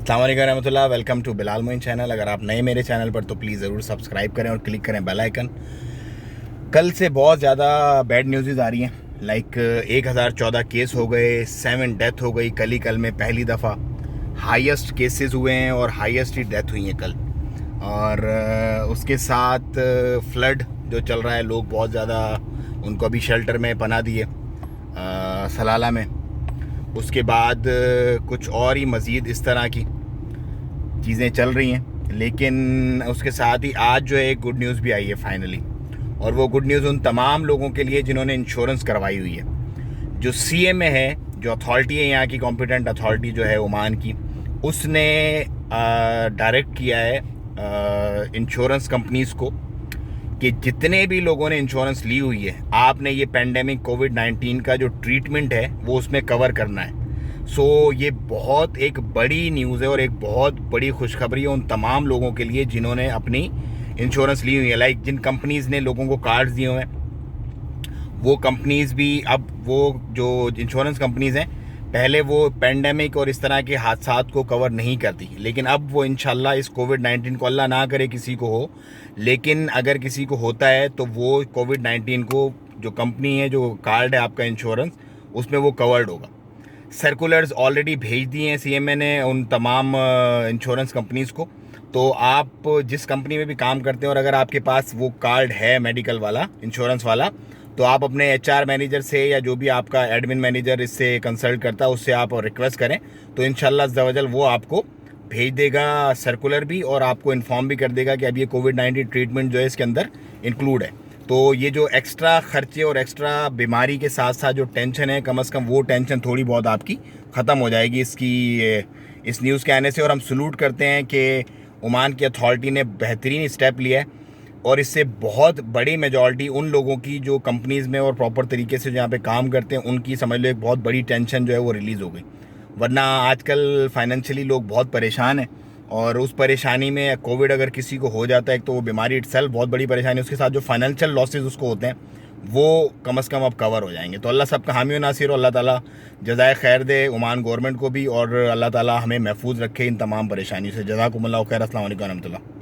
अस्सलाम वालेकुम रहमतुल्लाह। Welcome to Bilal Moin channel. अगर आप नए मेरे चैनल पर तो प्लीज़ ज़रूर सब्सक्राइब करें और क्लिक करें बेल आइकन। कल से बहुत ज़्यादा बैड न्यूज़ आ रही हैं। लाइक 1014 केस हो गए, 7 डेथ हो गई कल में पहली दफ़ा। हाईएस्ट केसेस हुए हैं और हाईएस्ट ही डेथ हुई हैं कल। और उसके साथ फ्लड जो चल रहा है, लोग बहुत ज़्यादा उनको अभी शेल्टर में पनाह दिए सलाला में। उसके बाद कुछ और ही मज़ीद इस तरह की चीज़ें चल रही हैं। लेकिन उसके साथ ही आज जो है एक गुड न्यूज़ भी आई है फाइनली, और वो गुड न्यूज़ उन तमाम लोगों के लिए जिन्होंने इंश्योरेंस करवाई हुई है। जो CMA है, जो अथॉरिटी है यहाँ की, कॉम्पिटेंट अथॉरिटी जो है ओमान की, उसने डायरेक्ट किया है इंश्योरेंस कंपनीज़ को कि जितने भी लोगों ने इंश्योरेंस ली हुई है, आपने ये पेंडेमिक कोविड-19 का जो ट्रीटमेंट है वो उसमें कवर करना है। सो ये बहुत एक बड़ी न्यूज़ है और एक बहुत बड़ी खुशखबरी है उन तमाम लोगों के लिए जिन्होंने अपनी इंश्योरेंस ली हुई है। लाइक जिन कंपनीज़ ने लोगों को कार्ड्स दिए हुए हैं, वो कंपनीज़ भी अब, वो जो इंश्योरेंस कंपनीज़ हैं, पहले वो पेंडेमिक और इस तरह के हादसात को कवर नहीं करती, लेकिन अब वो इंशाल्लाह इस कोविड-19 को, अल्लाह ना करे किसी को हो, लेकिन अगर किसी को होता है तो वो कोविड-19 को, जो कंपनी है, जो कार्ड है आपका इंश्योरेंस, उसमें वो कवर्ड होगा। सर्कुलर्स ऑलरेडी भेज दिए हैं CMA ने उन तमाम इंश्योरेंस कंपनीज़ को। तो आप जिस कंपनी में भी काम करते हैं और अगर आपके पास वो कार्ड है मेडिकल वाला, इंश्योरेंस वाला, तो आप अपने HR मैनेजर से या जो भी आपका एडमिन मैनेजर इससे कंसल्ट करता है, उससे आप रिक्वेस्ट करें तो इंशाल्लाह अज़्ज़ा वो आपको भेज देगा सर्कुलर भी, और आपको इन्फॉर्म भी कर देगा कि अब ये कोविड-19 ट्रीटमेंट जो है इसके अंदर इंक्लूड है। तो ये जो एक्स्ट्रा खर्चे और एक्स्ट्रा बीमारी के साथ साथ जो टेंशन है, कम से कम वो टेंशन थोड़ी बहुत आपकी ख़त्म हो जाएगी इस न्यूज़ के आने से। और हम सलूट करते हैं कि ओमान की अथॉरिटी ने बेहतरीन स्टेप लिया है, और इससे बहुत बड़ी मेजॉरिटी उन लोगों की जो कंपनीज़ में और प्रॉपर तरीके से जहाँ पे काम करते हैं, उनकी समझ लो एक बहुत बड़ी टेंशन जो है वो रिलीज़ हो गई। वरना आजकल फाइनेंशियली लोग बहुत परेशान हैं, और उस परेशानी में कोविड अगर किसी को हो जाता है तो वो बीमारी इटसेल्फ बहुत बड़ी परेशानी है, उसके साथ जो फाइनेंशियल लॉसेस उसको होते हैं वो कम से कम अब कवर हो जाएंगे। तो अल्लाह सबका हामी व नासिर, और अल्लाह ताला जज़ाए खैर दे ओमान गवर्नमेंट को भी, और अल्लाह ताला हमें महफूज रखे इन तमाम परेशानियों से। जज़ाकुमुल्लाह खैर। अस्सलाम वालेकुम रहमतुल्लाह।